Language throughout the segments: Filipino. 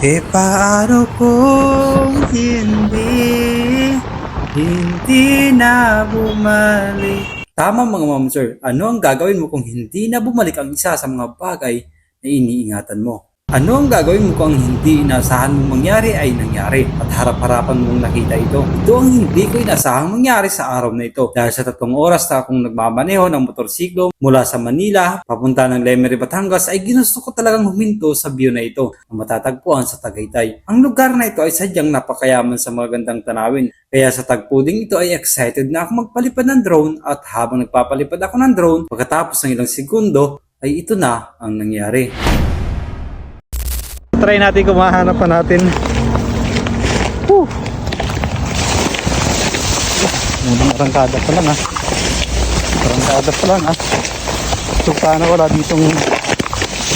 Paano kung hindi na bumalik? Tama mga ma'am sir, ano ang gagawin mo kung hindi na bumalik ang isa sa mga bagay na iniingatan mo? Ano ang gagawin mo kung hindi inaasahan mong mangyari ay nangyari at harap-harapan mong nakita ito? Ito ang hindi ko inaasahang mangyari sa araw na ito dahil sa 3 oras na akong nagmamaneho ng motorsiklo mula sa Manila papunta ng Lemery, Batangas ay ginusto ko talagang huminto sa view na ito na matatagpuan sa Tagaytay. Ang lugar na ito ay sadyang napakayaman sa magandang tanawin kaya sa tagpo ding ito ay excited na ako magpalipad ng drone at habang nagpapalipad ako ng drone pagkatapos ng ilang segundo ay ito na ang nangyari. Try natin kung mahanap pa natin. Arangkada pa lang Arangkada pa lang So paano wala ditong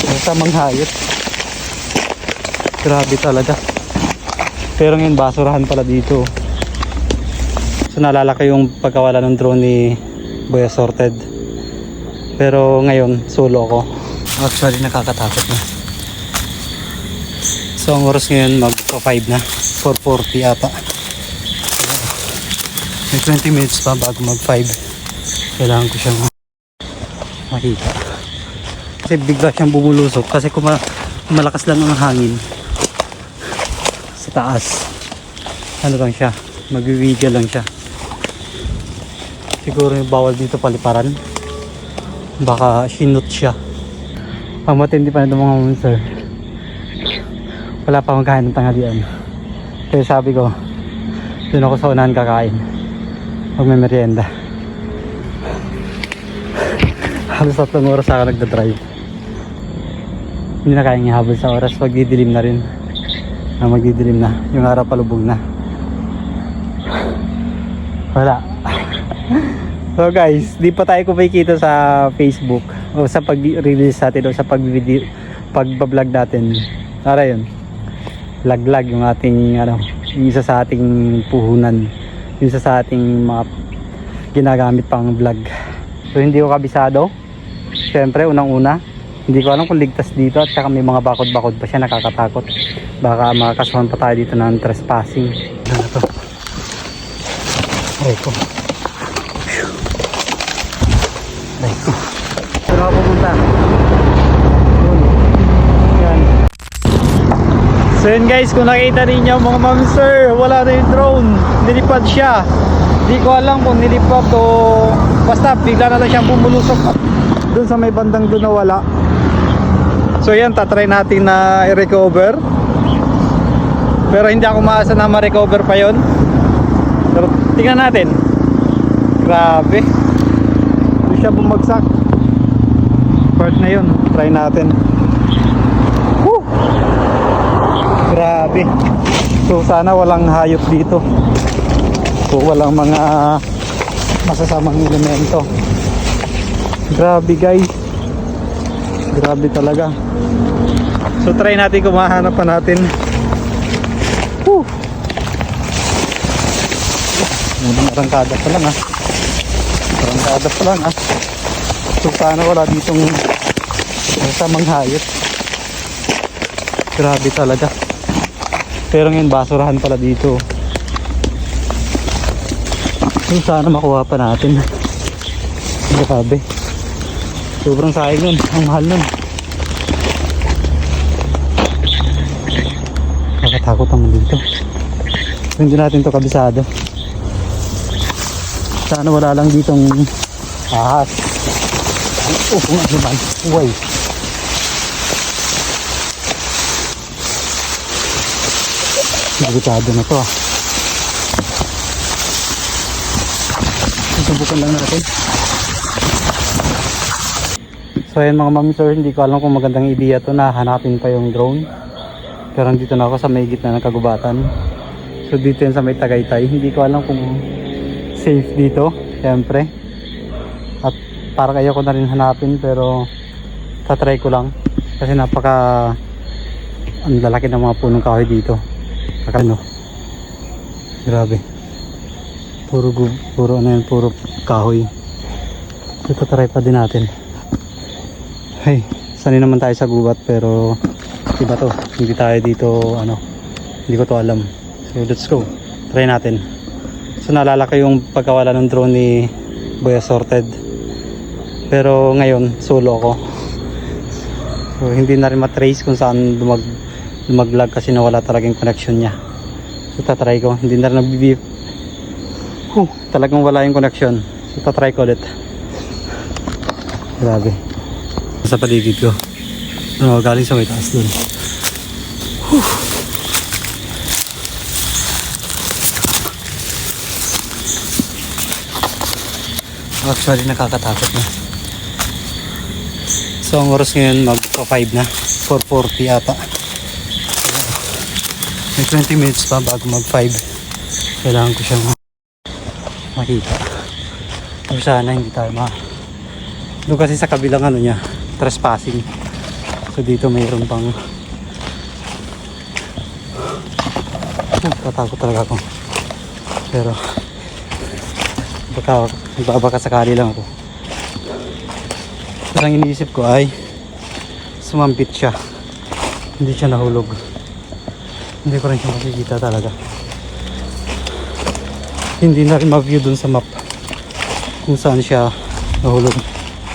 masamang hayop. Grabe talaga. Pero ngayon basurahan pala dito. So naalala ko yung pagkawala ng drone ni Boy Assorted. Pero ngayon solo ako. Actually nakakatakot na. So ang oras ngayon magpa-5 na, 4:40 ata. May 20 minutes pa bago mag-5. Kailangan ko siyang makita. Kasi bigla siyang bumulusok kasi kung malakas lang ang hangin sa taas. Ano lang siya, magwiwigil lang siya. Siguro yung bawal dito paliparan. Baka sinut siya. Ang matindi pa nito mga monster. Wala pa magkain ng tanghalian. Kaya sabi ko, doon ako sa unahan kakain. Huwag may merienda. Halos 3 oras ako nagdadrive. Hindi na kayang ihabol sa oras. Magdidilim na rin. Magdidilim na. Yung araw palubog na. Wala. So guys, di pa tayo kumikita sa Facebook o sa pag-release natin o sa pag-vlog natin. Para yun. Laglag yung ating yung isa sa ating puhunan, yung isa sa ating mga ginagamit pang vlog. So hindi ko kabisado. Syempre unang-una, hindi ko alam kung ligtas dito at saka may mga bakod-bakod pa siya, nakakatakot. Baka makakasuhan pa tayo dito ng trespassing. Ano to? Eko. Eko. Saan ako pumunta? So yun guys, kung nakita ninyo mga monster, wala na yung drone, nilipad siya. Di ko alam kung nilipad o basta bigla na lang siyang bumulusok dun sa may bandang dun na wala. So yan, tatry natin na i-recover. Pero hindi ako maasa na ma-recover pa yon. Pero tingnan natin. Grabe, doon siya bumagsak. Part na yun, try natin. Grabe. So sana walang hayop dito. So walang mga masasamang elemento. Grabe guys. Grabe talaga. So try natin kung mahanap pa natin. Arangkada pa lang Arangkada pa lang So sana wala ditong masasamang hayop. Grabe talaga. Pero ngayon basurahan pala dito. So sana makuha pa natin. Grabe. Sobrang sayang nun. Ang mahal nun. Nakatakot naman dito. Hindi natin to kabisado. Sana wala lang ditong ahas. Kung ano man. Uy. Nagutado na to Susubukan lang natin. So ayan mga mami sir, hindi ko alam kung magandang ideya to na hanapin pa yung drone. Pero dito na ako sa may gitna ng kagubatan. So dito yan sa may Tagaytay. Hindi ko alam kung safe dito, syempre. At para kaya ko na rin hanapin, pero tatry ko lang. Kasi napaka ang lalaki ng mga punong kahoy dito. Ano? Grabe. Puro ano yan, puro kahoy. Ito try pa din natin. Hey, sanay naman tayo sa gubat pero Iba to. Hindi tayo dito, hindi ko to alam. So let's go. Try natin. So naalala ko yung pagkawala ng drone ni Boy Assorted. Pero ngayon, solo ako. So hindi na rin matrace kung saan lumaglag kasi nawala talagang connection niya. So tatry ko. Hindi na rin nagbibip. Talagang wala yung connection. So tatry ko ulit. Grabe. Sa paligid ko. Galing sa may taas dun. Actually nakakatakot na. So ang oras ngayon magpa 5 na. 4:40 ata. May 20 minutes pa bago mag 5. Kailangan ko siyang makita. So sana hindi tayo doon kasi sa kabilang niya, trespassing. So dito mayroon pang tatakot talaga ako. Pero baka sakali lang ako. Pero ang iniisip ko ay sumampit siya. Hindi siya nahulog. Hindi ko rin siya makikita talaga. Hindi na rin ma-view dun sa map kung saan siya nahulog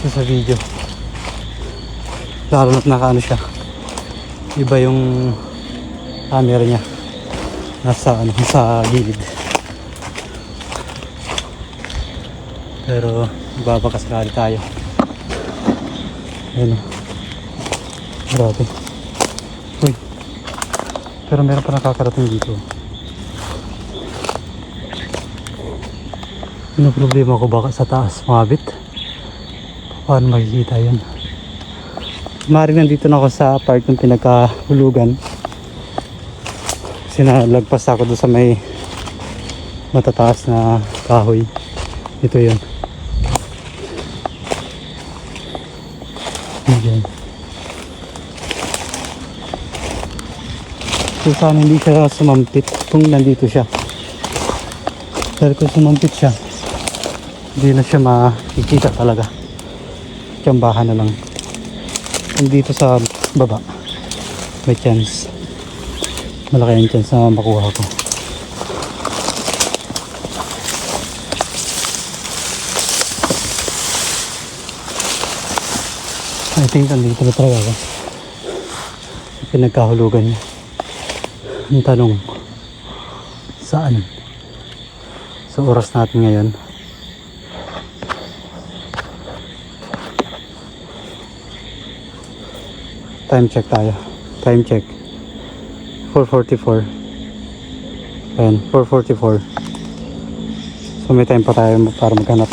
sa video. Lalo na't nakaano siya. Iba yung camera niya. Nasa sa gilid. Pero babakasakali tayo. Ayun. Grabe. Uy. Pero meron pa nakakarating dito. Ano problema ko baka sa taas mabit? Paano makikita yun? Maring nandito na ako sa part ng pinagkahulugan. Sinalagpas ako doon sa may matataas na kahoy. Ito yun. Ayan. So sana hindi siya sumampit kung nandito siya. Pero kung sumampit siya, hindi na siya makikita talaga. Tsambahan na lang. Kung dito sa baba, may chance. Malaki ang chance na makuha ko. I think nandito na talaga ako. Pinagkahulugan niya. Ang tanong, saan? Sa oras natin ngayon, time check tayo. Time check. 4:44. Ayan, 4:44. So may time pa tayo para maghanap.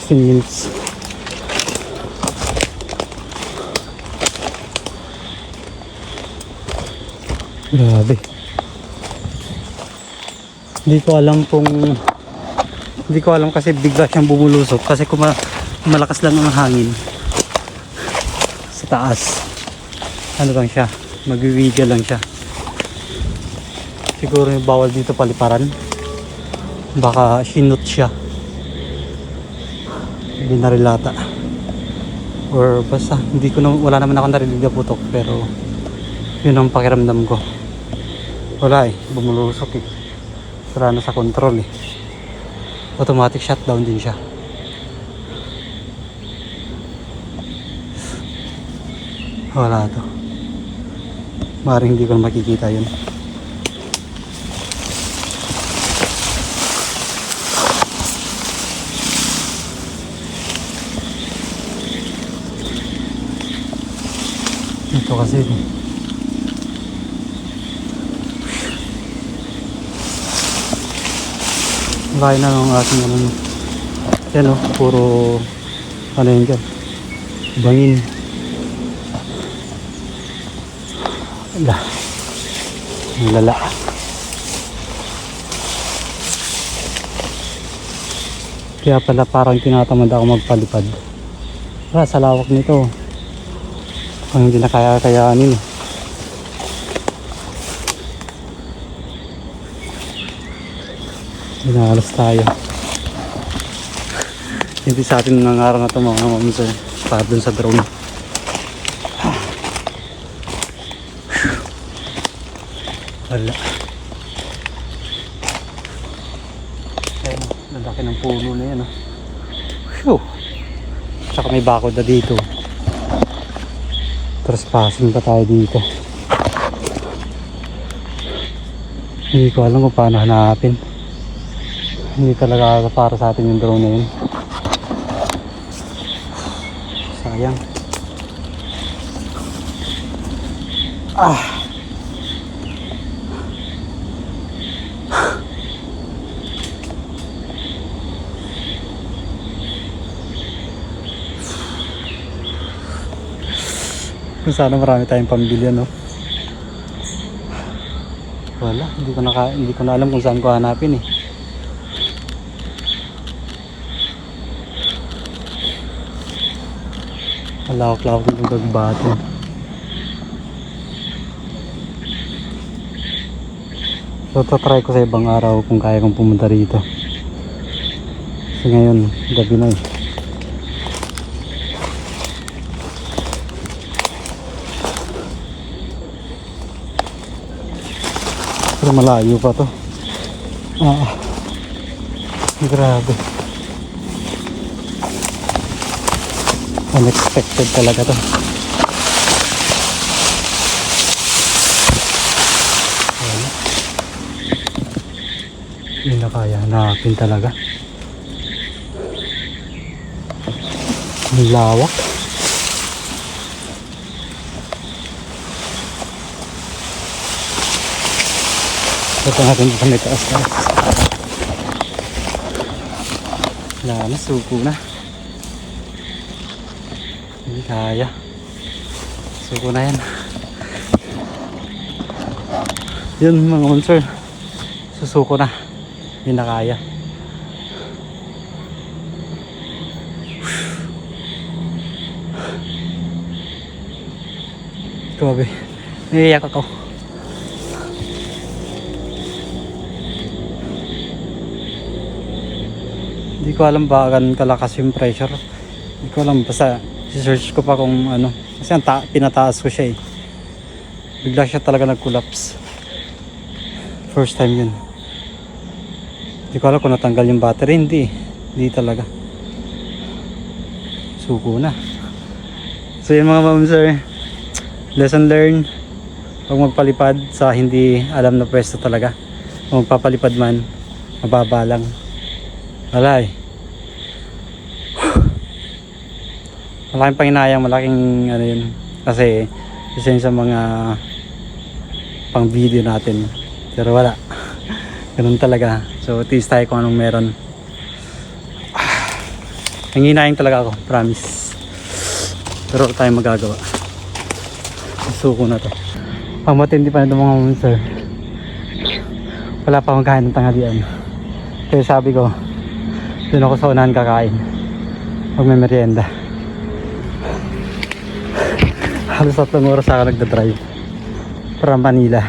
16 minutes. Grabe. Hindi ko alam kasi bigla siyang bumulusok kasi malakas lang ang hangin sa taas. Ano lang siya, magwiwigil lang siya. Siguro yung bawal dito paliparan. Baka sinut siya. Hindi na rilata. Or basta wala naman ako narinig na putok, pero yun ang pakiramdam ko. Wala bumulusok Sira na sa control Automatic shutdown din siya. Wala to. Maaaring hindi ko na makikita yun. Ito kasi lain na ng ating yan puro yun dyan, bangin. Ang lala. Kaya pala parang tinatamad ako magpalipad sa lawak nito. Ang hindi na kaya-kayanin Binalas tayo. Hindi sa atin nangarang na ito mga mamsay para dun sa drone. Wala. Ayun, lalaki ng puno na yan. Phew. Tsaka may bakod na dito. Trespassing pa tayo dito. Hindi ko alam kung paano hanapin. Hindi talaga para sa atin yung drone na yun. Sayang. Kung sana marami tayong pambili, no? Wala, hindi ko na alam kung saan ko hanapin eh. Malawak-lawak ng gagbatin. So try ko sa ibang araw kung kaya kong pumunta rito. Kasi ngayon, gabi na eh. Pero malayo pa to. Grabe. Unexpected talaga to. Wala. Hindi na kaya hanapin talaga. Ang lawak. Ito natin sa may taas-taas. Wala na, suko na. Hindi kaya. Suko na yan. Yun mga monster. Susuko na. Hindi na kaya. Grabe. Naiiyak ako. Hindi ko alam ba ganun kalakas yung pressure. Hindi ko alam, basta search ko pa kung ano. Kasi pinataas ko siya eh. Bigla siya talaga nag-collapse. First time yun. Hindi ko alam kung natanggal yung battery. Hindi talaga. Suko na. So yun mga mamsir, lesson learned. Huwag magpalipad sa hindi alam na pwesto talaga. Kung magpapalipad man, mababa lang. Wala eh. Malaking panginayang, malaking ano yun. Kasi isa yun sa mga pang video natin. Pero wala. Ganun talaga. So taste tayo kung anong meron. Nanginayang talaga ako, promise. Pero tayo magagawa. Suko na to. Pang matindi pa na itong mga monster. Wala pa akong kain ng tanghalian. Kaya sabi ko, doon ako sa unahan kakain. Huwag may merienda. Halos 3 oras ako nagdadrive para Manila.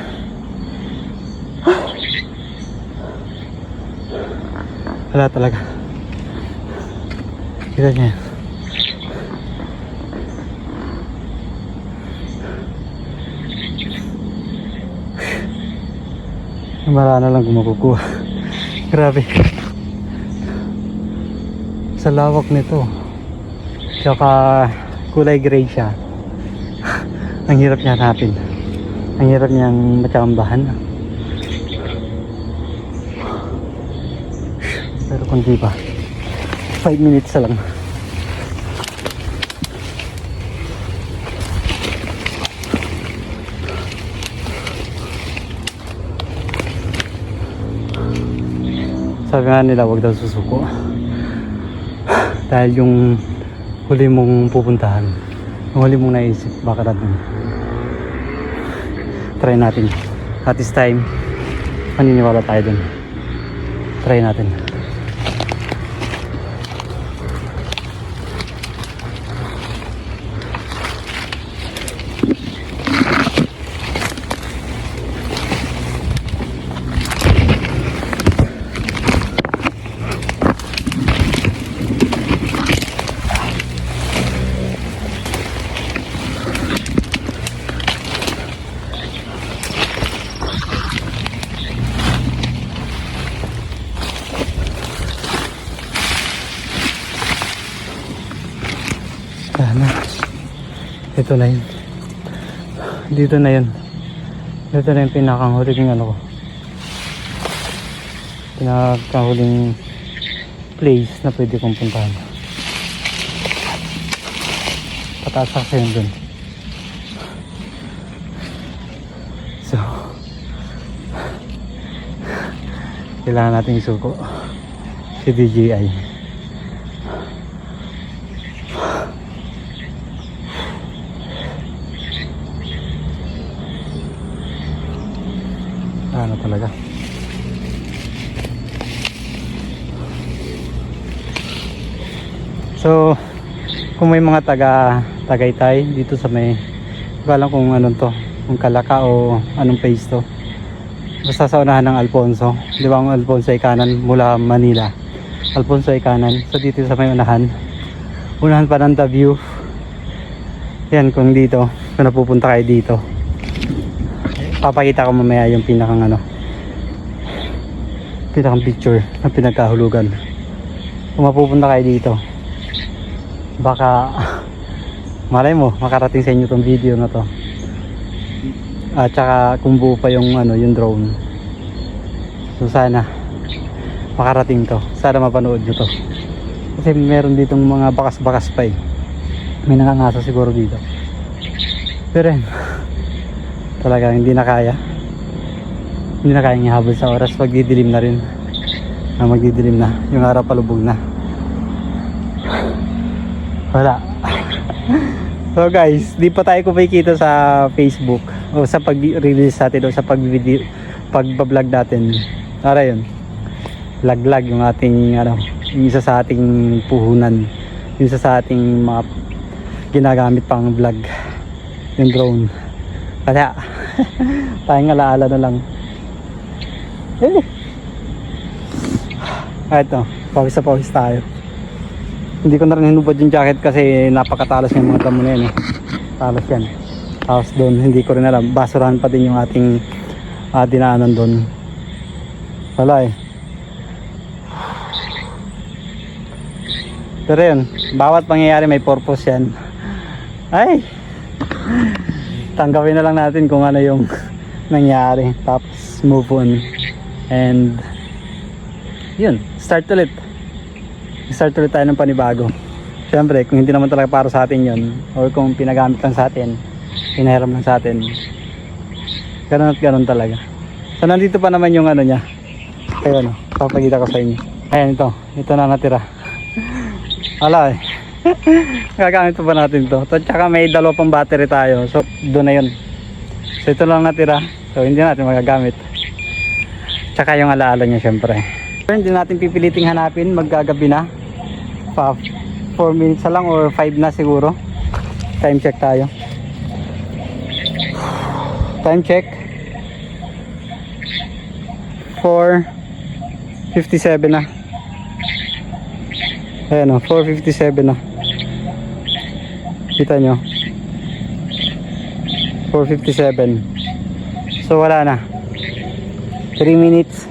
Wala talaga. Kita niya. Wala na lang kung makukuha. Grabe. Sa lawak nito. Tsaka kulay gray siya. Ang hirap niya hanapin. Ang hirap niyang matsambahan. Pero kung di ba, 5 minutes na lang. Sabi nga nila wag daw susuko. Dahil yung huli mong pupuntahan, yung huli mong naisip, baka natin try natin. At this time, maniniwala tayo dun. Try natin. Ito na yun. Dito na yun. Ito na yung pinakahuling ano ko. Pinakahuling place na pwede kong puntahan. Pataas kasi yun dun. So, kailangan natin isuko si DJI. Ano talaga. So, kung may mga Tagaytay dito sa may, hindi ko alam kung anong to, kung Kalaka o anong place to. Basta sa unahan ng Alfonso, di ba ang Alfonso ay kanan mula Manila. Alfonso ay kanan, so dito sa may unahan pa ng The View. Yan, kung dito, kung napupunta kayo dito, papakita ko mamaya yung pinakang picture na pinagkahulugan. Kung mapupunta kayo dito, baka malay mo makarating sa inyo tong video na to. At saka kung buo pa yung yung drone. So sana makarating to. Sana mapanood nyo to. Kasi meron ditong mga bakas-bakas pa eh. May nakangasa siguro dito. Pero yun, talaga hindi na kaya. Hindi na kayang ihabol sa oras. Magdidilim na rin. Magdidilim na. Yung araw palubog na. Wala. So guys, di pa tayo kumikita sa Facebook o sa pag-release natin o sa pag-vlog natin. Para yun, laglag yung ating yung isa sa ating puhunan, yung isa sa ating mga ginagamit pang vlog, yung drone. Kaya tayong alaala na lang. Ito, pawis na pawis tayo. Hindi ko na rin hinubad yung jacket kasi napakatalas yung mga damo na yan eh. Talas yan. Tapos doon, hindi ko rin alam. Basurahan pa din yung ating dinaanan doon. Wala eh. Pero yun, bawat pangyayari may purpose yan. Ay! Tanggapin na lang natin kung ano yung nangyari. Tapos move on. And yun, start ulit tayo ng panibago. Siyempre kung hindi naman talaga para sa atin yun, or kung pinagamit lang sa atin, pinahiram lang sa atin, ganun at ganun talaga. So nandito pa naman yung niya. Kaya papakita ko sa inyo. Ayan, ito na natira. Wala eh. Gagamit pa natin to. Tsaka may dalawa pang battery tayo, so doon na yun. So ito lang natira, so hindi natin magagamit. Tsaka yung alaala niya syempre. Hindi natin pipiliting hanapin, maggagabi na. 4 minutes na lang or 5 na siguro. Time check tayo. Time check. 4:57 na. Ayan o, 4:57 na. Kita nyo? 4:57. So wala na. 3 minutes.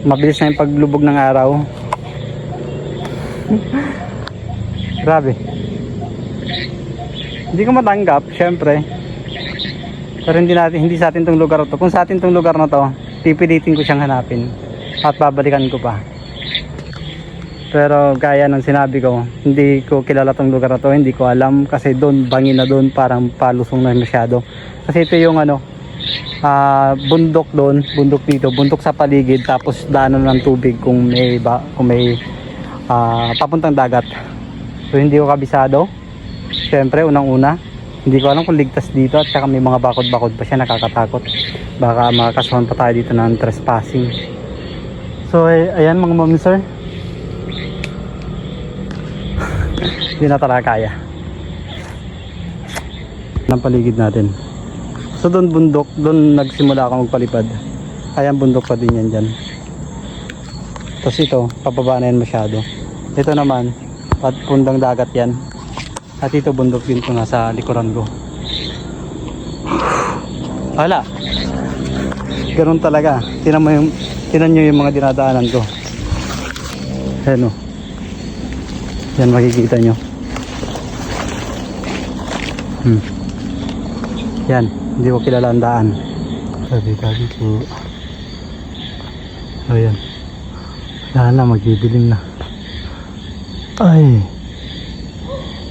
Mabilis na yung paglubog ng araw. Grabe. Hindi ko matanggap, syempre. Pero hindi sa atin tong lugar na to. Kung sa atin tong lugar na to, pipilitin ko siyang hanapin at babalikan ko pa. Pero gaya ng sinabi ko, hindi ko kilala tong lugar na to, hindi ko alam kasi doon, bangin na doon, parang palusong na masyado. Kasi ito yung bundok doon, bundok dito, bundok sa paligid, tapos daanan ng tubig kung may papuntang dagat. So hindi ko kabisado. Syempre unang-una, hindi ko alam kung ligtas dito at saka may mga bakod-bakod pa siya, nakakatakot. Baka makakasuhan pa tayo dito ng trespassing. So ayan mga ma'am sir. Hindi na talaga kaya. Ng paligid natin. So doon bundok, doon nagsimula ako magpalipad. Ayan bundok pa din yan dyan. Tapos ito, pababa na yan masyado. Ito naman, at pundang dagat yan. At ito bundok din ito nasa likuran ko. Wala. Ganun talaga. Tinan nyo yung mga dinadaanan ko. Ayan o. Yan makikita nyo. Yan, hindi ko kilala ang daan. Tabi-tabi po. Ayan. Wala na, magdidilim na. Ay,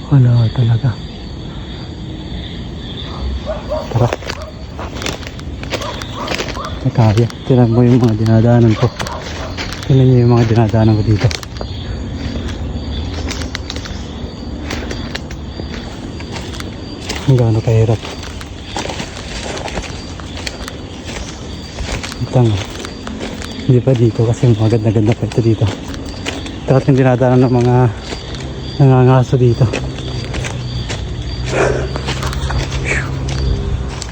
wala talaga. Tara. Kaya, tinan mo yung mga dinadaanan ko. Tinan nyo yung mga dinadaanan ko dito. Ang gaano kahirap. Tanga. Hindi pa dito kasi maganda-ganda pa ito dito. Ito ating dinadaanan ng mga nangangaso dito.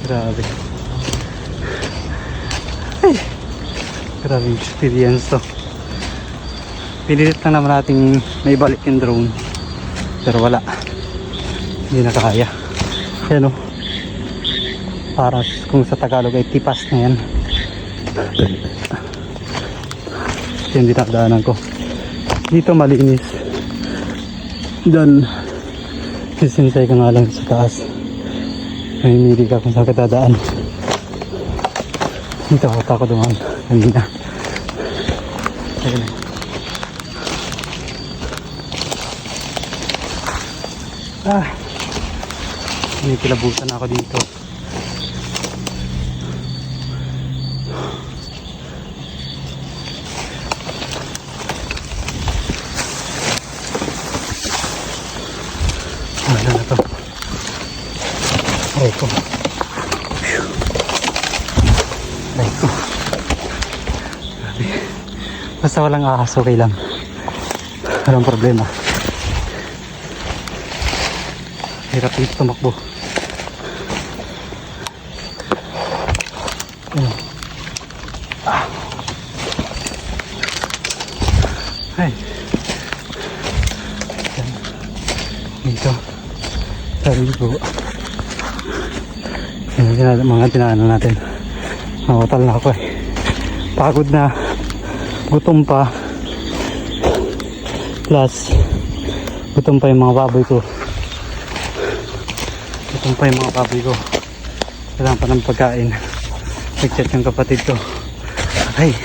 Grabe. Ay, grabe experience to. Pinilit lang naman nating may balik yung drone. Pero wala. Hindi na kaya. Yan o. Para kung sa Tagalog ay tipas na yan. Ito yung dinadaanan ko. Dito malinis. Doon sisinsay ka nga lang sa taas. May mili ka kung saan ka dadaan. Dito ako dumaan kanina. Ayun. Kinikilabutan ako dito. Wala na to. Aray ko. Aray ko. Grabe. Basta walang ahas, okay lang. Walang problema. Hirap dito tumakbo. Ay. Dito. Sabi ko. Yan mga tinaano natin. Mawatal na ako eh. Pagod na. Gutom pa. Plus gutom pa yung mga baboy ko. Gutom pa yung mga baboy ko. Kailangan pa ng pagkain. Nag-chat yung kapatid ko. Ay.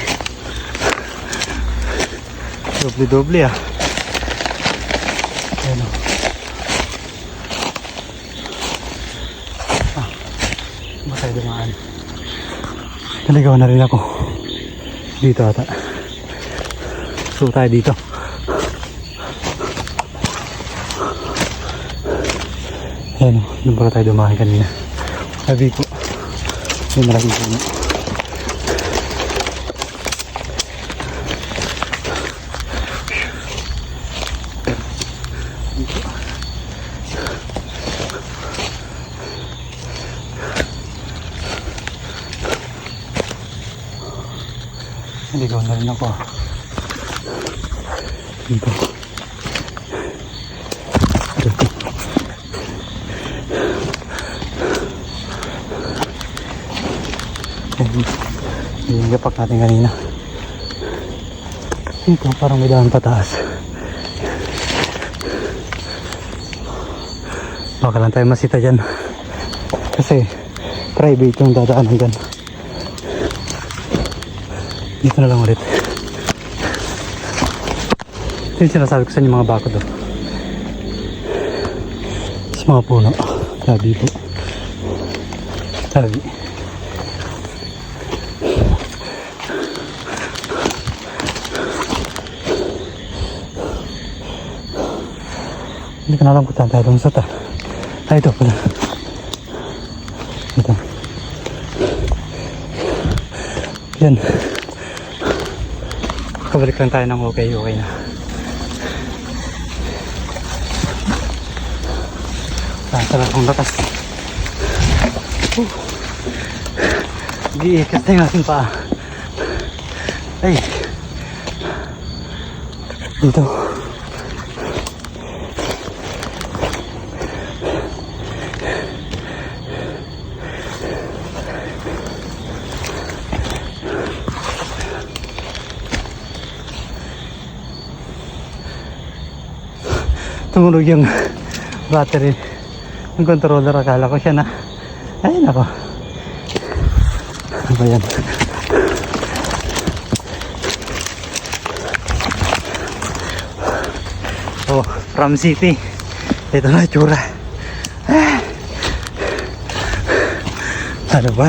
Doble-doble ah. Ayan o. Ba tayo dumaan? Naligaw na rin ako. Dito ata. So tayo dito. Ayan o. Doon pala tayo dumaan kanina. Sabi ko. May malaking puno. Naligaw na rin ako. Dito. Dito. Yung gapak natin kanina. Dito parang may daan pataas. Baka lang tayo masita dyan. Kasi private yung dadaanan dyan. Dito na lang ulit. Ito yung sinasabi ko sa inyo mga bakod. Sa mga puno. Sabi po. Sabi. Hindi ko na alam kung saan tayo lumusot ah. Ay, ito pala. Ito. Yan. Kabalik lang tayo ng okay na. Saan talaga akong lakas. Di-ikas tayo natin pa. Ay. Dito. Tumunog yung battery Ang controller, akala ko siya na. Ay, nako. Ano ba yan? Oh, Ram City. Ito na itsura. Ah. Ano ba?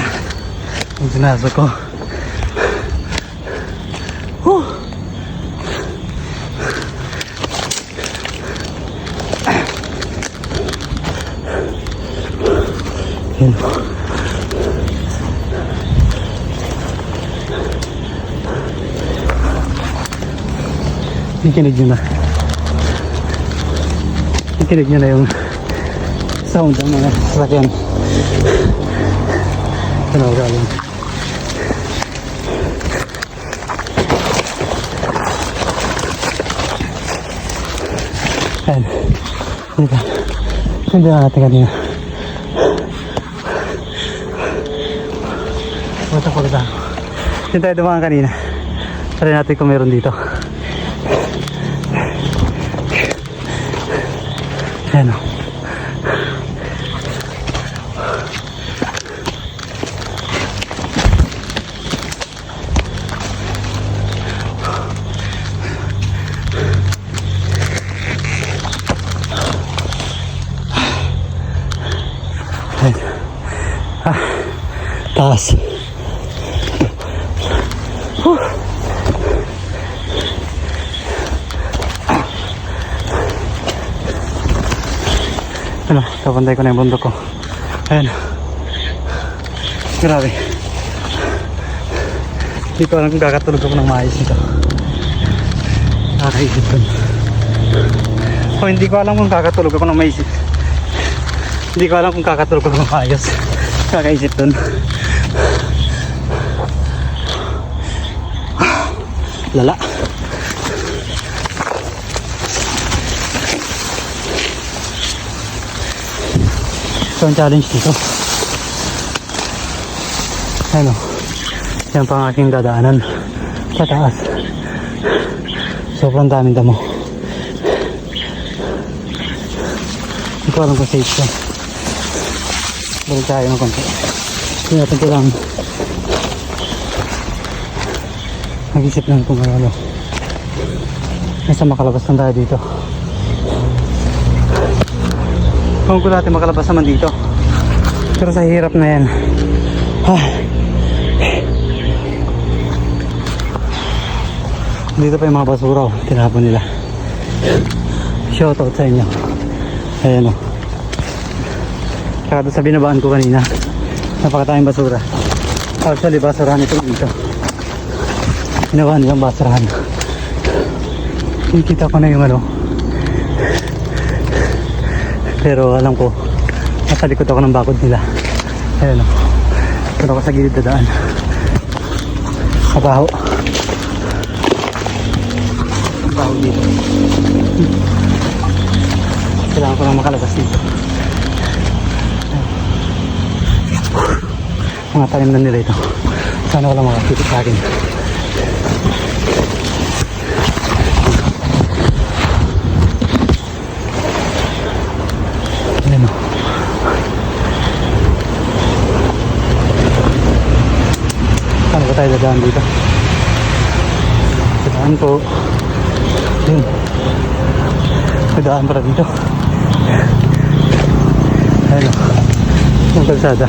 Ang sinasa ko. Yun. Kikinig nyo na. Kikinig nyo na yung sound ng mga sasakyan. Ano galing? Ayan. Dito. Hindi na natin kanina. Punta ko kita. Hindi tayo dumaan kanina. Try natin kung meron dito. Ayan o. Ah, taas. Ano, kapantay ko na yung bundok ko. Ayan. Grabe. Hindi ko alam kung kakatulog ako ng maayos nito. Nakakaisip ko. O hindi ko alam kung kakatulog ako ng maayos. Hindi ko alam kung kakatulog ako ng maayos. Kakaisip dun. Lala. So ang challenge dito, ano, yan pa ang aking dadaanan sa taas. Sobrang daming damo. Hindi ko alam kung safe siya. Balik tayo ng konti. Hindi natin kailangan mag-isip lang kung ano. Nasa makalabas lang tayo dito. Kung ko natin makalabas naman dito. Pero sa hirap na yan. Dito pa yung mga basura. Tinapon nila. Shoutout sa inyo. Ayan o. Kaya sa binabaan ko kanina, napakatayang basura. Actually, basurahan ito dito. Ginawa nilang basurahan. Nakikita ko na yung ano. Pero alam ko, nasa likod ako ng bakod nila. Ayan o. Pero ako sa gilid na daan. Mabaho. Mabaho dito. Kailangan ko lang makalabas dito. Mga talim na nila ito. Sana wala makakita sa akin. Ayan o. Saan ba tayo dadaan dito? Dadaan po. Yun. Dadaan para dito. Ayan o. Yung kalsada.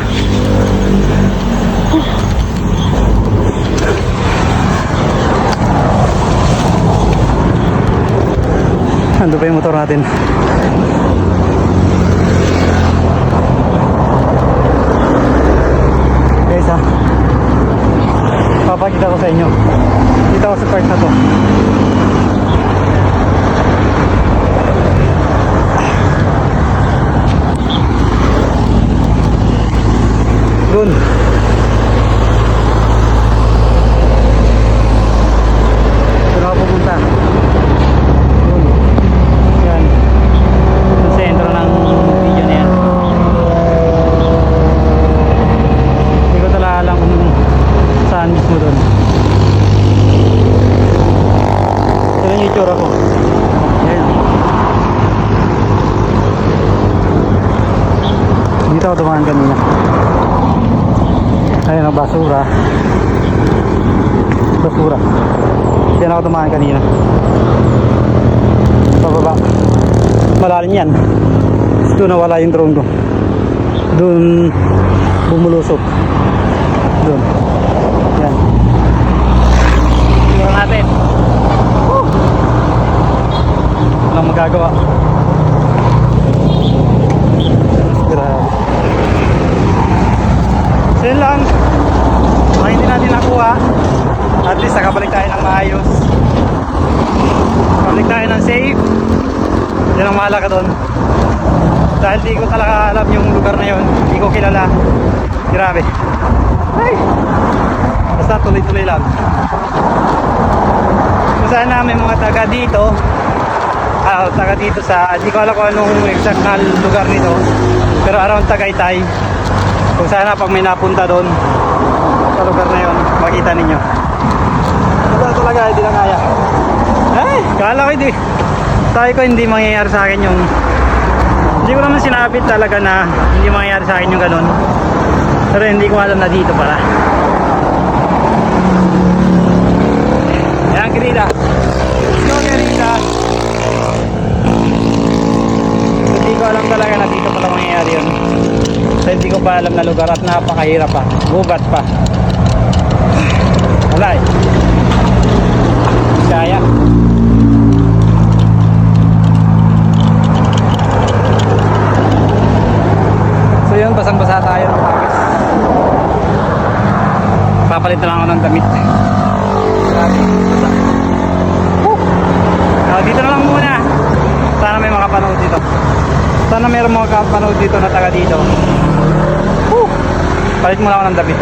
Ando pa yung motor natin. Guys ha, papakita ko sa inyo. Dito ako sa part na to. Doon. Doon ako pupunta. Doon. Yan. Yung sentro ng video na yan. Hindi ko talaga alam kung saan mismo doon. ng basura. Basura. Yan ako tumahan kanina. Pababa. Malalim yan. Doon nawala yung drone ko. Doon bumulusok. Doon. Yan. Tingnan natin. Walang magagawa. Grabe. So yun lang. Mga hindi natin nakuha. At least nakabalik tayo ng maayos. Nakabalik tayo ng safe. Yan ang mahalaga doon. Dahil di ko talaga alam yung lugar na yun. Di ko kilala. Grabe. Ay! Basta tuloy-tuloy lang. Kung sana may mga taga dito. Taga dito sa, di ko alam kung anong exact na lugar nito. Pero around Tagaytay. Kung sana pag may napunta doon sa lugar na yun, makita ninyo. Ito talaga, hindi na kaya. Ay! Kala ko hindi. Sabi ko hindi mangyayari sa akin yung, hindi ko naman sinabi talaga na hindi mangyayari sa akin yung ganun, pero hindi ko alam na dito pala. Yan, querida. Let's go, querida. Hindi ko alam talaga na dito pala mangyayari yun. So hindi ko pa alam na lugar at napakahirap pa, gubat pa. Wala eh. Kaya. Yun, basang-basa tayo ng pagis. Papalit na lang ako ng damit. Dito na lang muna. Sana may makapanood dito. Sana mayroong makapanood dito na taga dito. Palit muna ako ng damit.